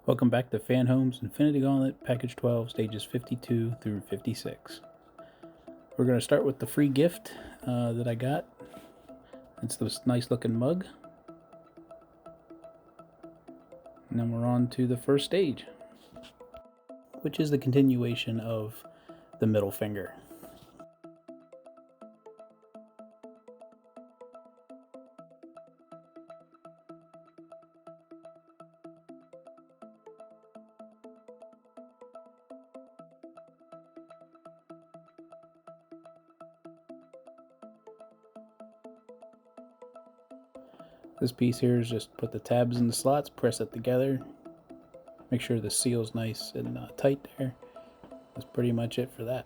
Welcome back to Fanhome's Infinity Gauntlet, Package 12, Stages 52 through 56. We're going to start with the free gift that I got. It's this nice looking mug. And then we're on to the first stage, which is the continuation of the middle finger. This piece here is just put the tabs in the slots, press it together, make sure the seal's nice and tight there. That's pretty much it for that.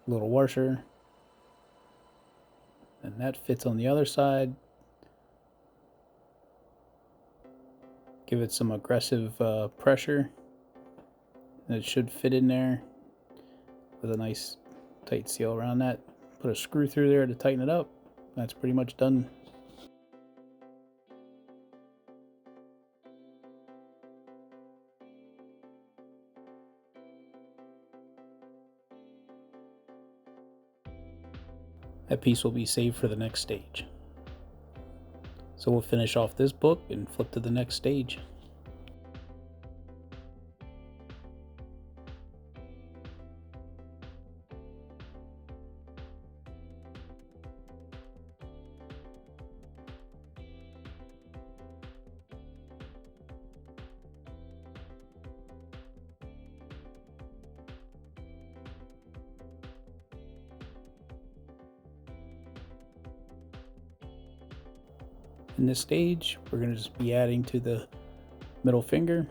Little washer, and that fits on the other side. Give it some aggressive pressure, and it should fit in there with a nice tight seal around that. Put a screw through there to tighten it up. That's pretty much done. That piece will be saved for the next stage. So we'll finish off this book and flip to the next stage. In this stage, we're going to just be adding to the middle finger.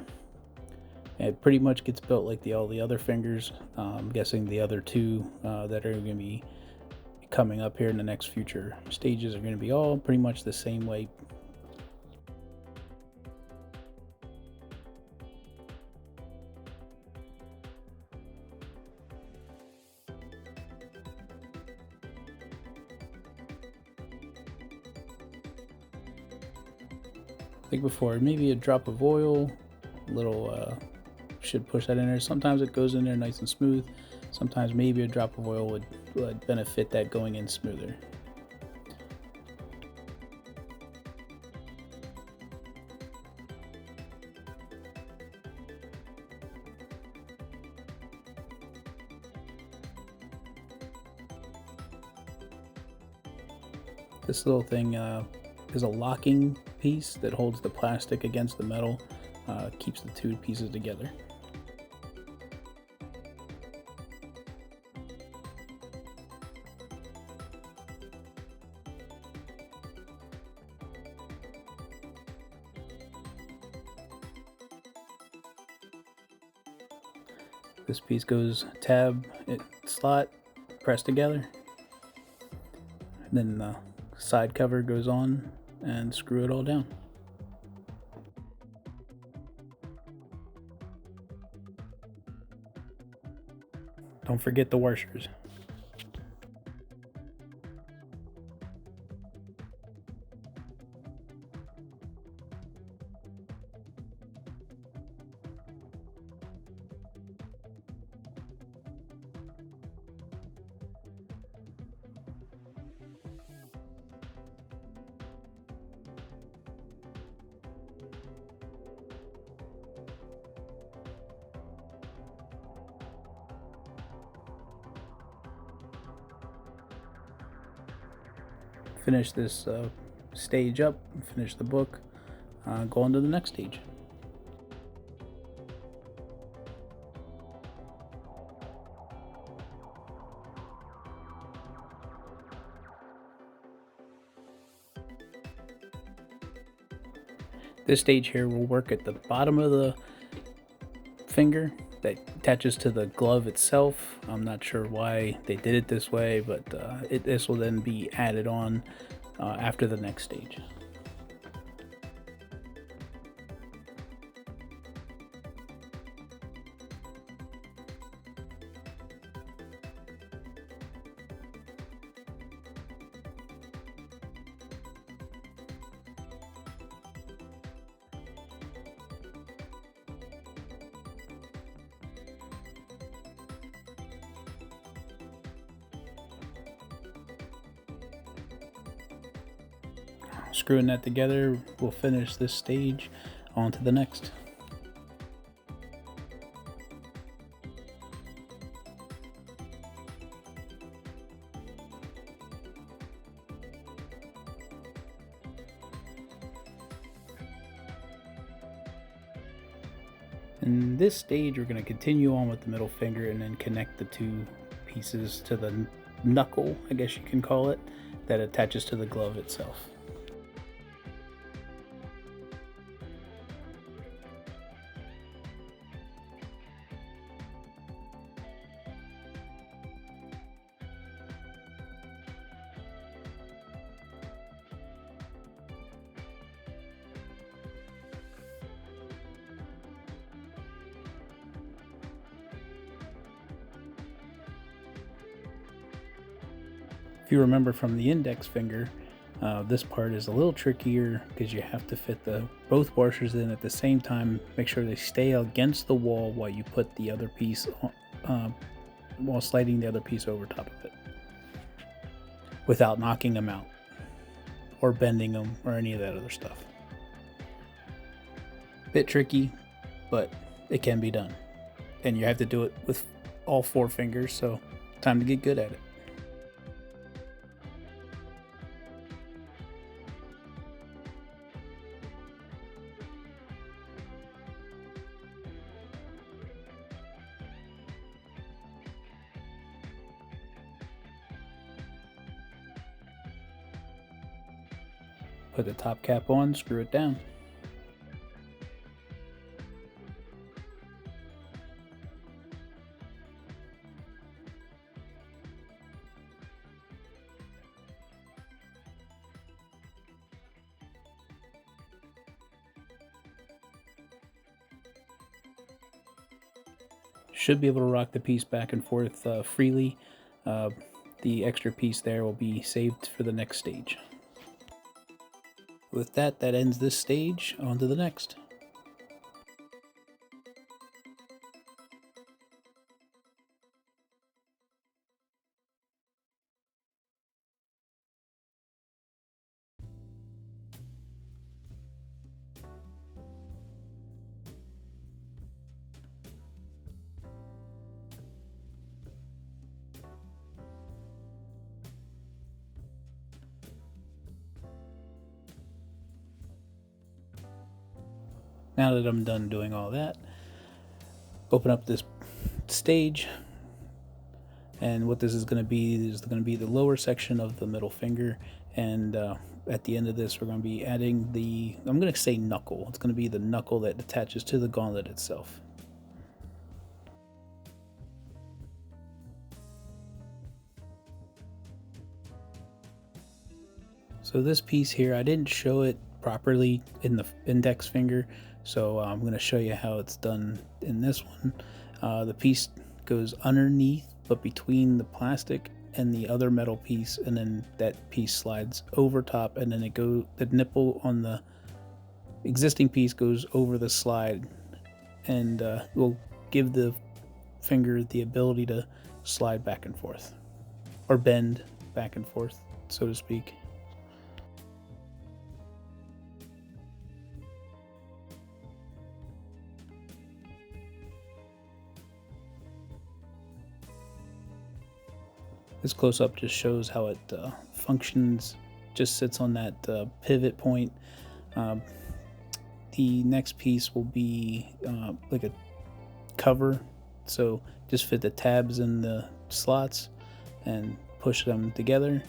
And it pretty much gets built like all the other fingers. I'm guessing the other two that are going to be coming up here in the next future stages are going to be all pretty much the same way. Like before, maybe a drop of oil, a little should push that in there. Sometimes it goes in there nice and smooth. Sometimes maybe a drop of oil would benefit that going in smoother. This little thing is a locking piece that holds the plastic against the metal, keeps the two pieces together. This piece goes tab, slot, press together. And then the side cover goes on and screw it all down. Don't forget the washers. Finish this stage up, finish the book, go on to the next stage. This stage here will work at the bottom of the finger that attaches to the glove itself. I'm not sure why they did it this way, but this will then be added on after the next stage. screwing that together, we'll finish this stage. On to the next. In this stage, we're going to continue on with the middle finger and then connect the two pieces to the knuckle, I guess you can call it, that attaches to the glove itself. If you remember from the index finger, this part is a little trickier because you have to fit both washers in at the same time, make sure they stay against the wall while you put the other piece on, while sliding the other piece over top of it without knocking them out or bending them or any of that other stuff. Bit tricky, but it can be done, and you have to do it with all 4 fingers, so time to get good at it. Put the top cap on, screw it down. Should be able to rock the piece back and forth freely. The extra piece there will be saved for the next stage. With that, that ends this stage. On to the next. Now that I'm done doing all that, open up this stage, and what this is going to be the lower section of the middle finger, and at the end of this we're going to be adding I'm going to say knuckle. It's going to be the knuckle that attaches to the gauntlet itself. So this piece here, I didn't show it properly in the index finger, so I'm going to show you how it's done in this one. The piece goes underneath but between the plastic and the other metal piece, and then that piece slides over top, and then the nipple on the existing piece goes over the slide, and will give the finger the ability to slide back and forth, or bend back and forth, so to speak. This close-up just shows how it functions, just sits on that pivot point. The next piece will be like a cover, so just fit the tabs in the slots and push them together.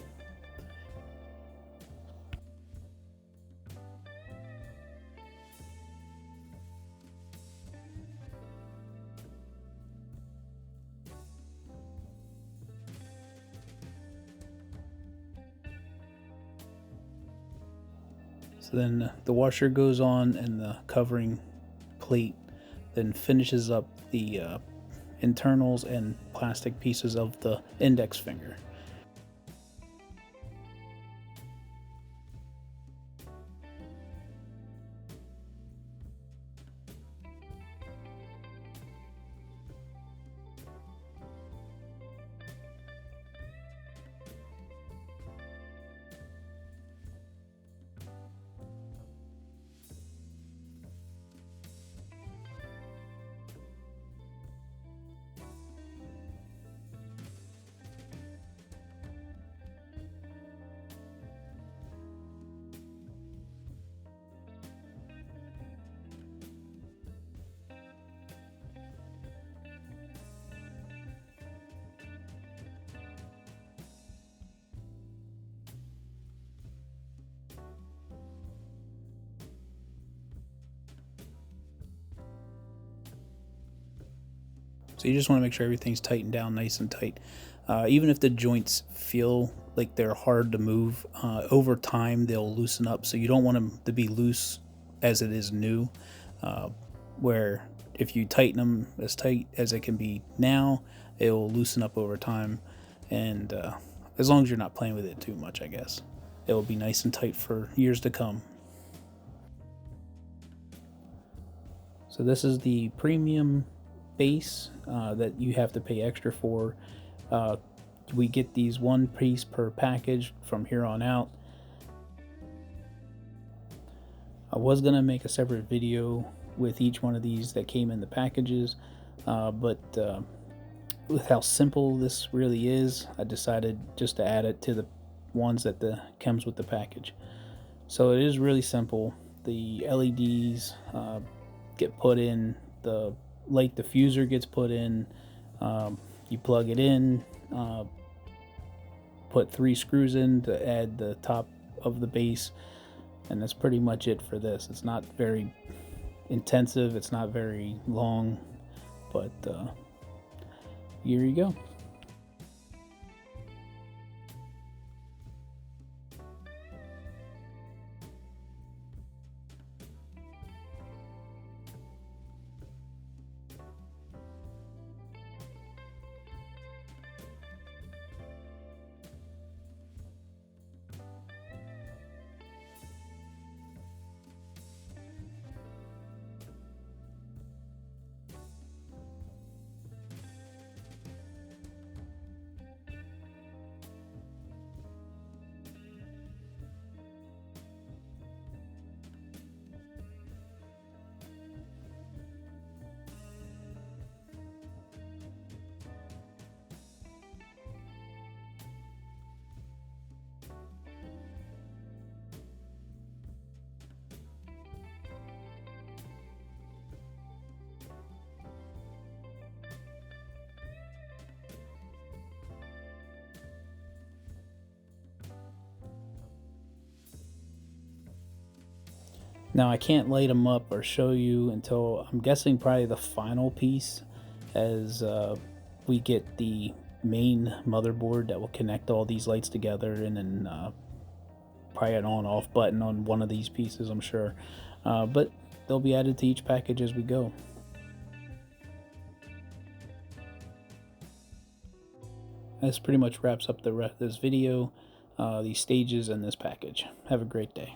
So then the washer goes on, and the covering plate then finishes up the internals and plastic pieces of the index finger. So you just want to make sure everything's tightened down nice and tight. Even if the joints feel like they're hard to move, over time they'll loosen up. So you don't want them to be loose as it is new, where if you tighten them as tight as it can be now, it will loosen up over time. And as long as you're not playing with it too much, I guess, it will be nice and tight for years to come. So this is the premium base that you have to pay extra for. We get these one piece per package from here on out. I was gonna make a separate video with each one of these that came in the packages, but with how simple this really is, I decided just to add it to the ones that comes with the package. So it is really simple. The LEDs get put in, the light diffuser gets put in, you plug it in, put 3 screws in to add the top of the base, and that's pretty much it for this. It's not very intensive, it's not very long, but here you go. Now I can't light them up or show you until, I'm guessing, probably the final piece, as we get the main motherboard that will connect all these lights together, and then probably an on-off button on one of these pieces, I'm sure. But they'll be added to each package as we go. This pretty much wraps up the rest of this video, these stages, and this package. Have a great day.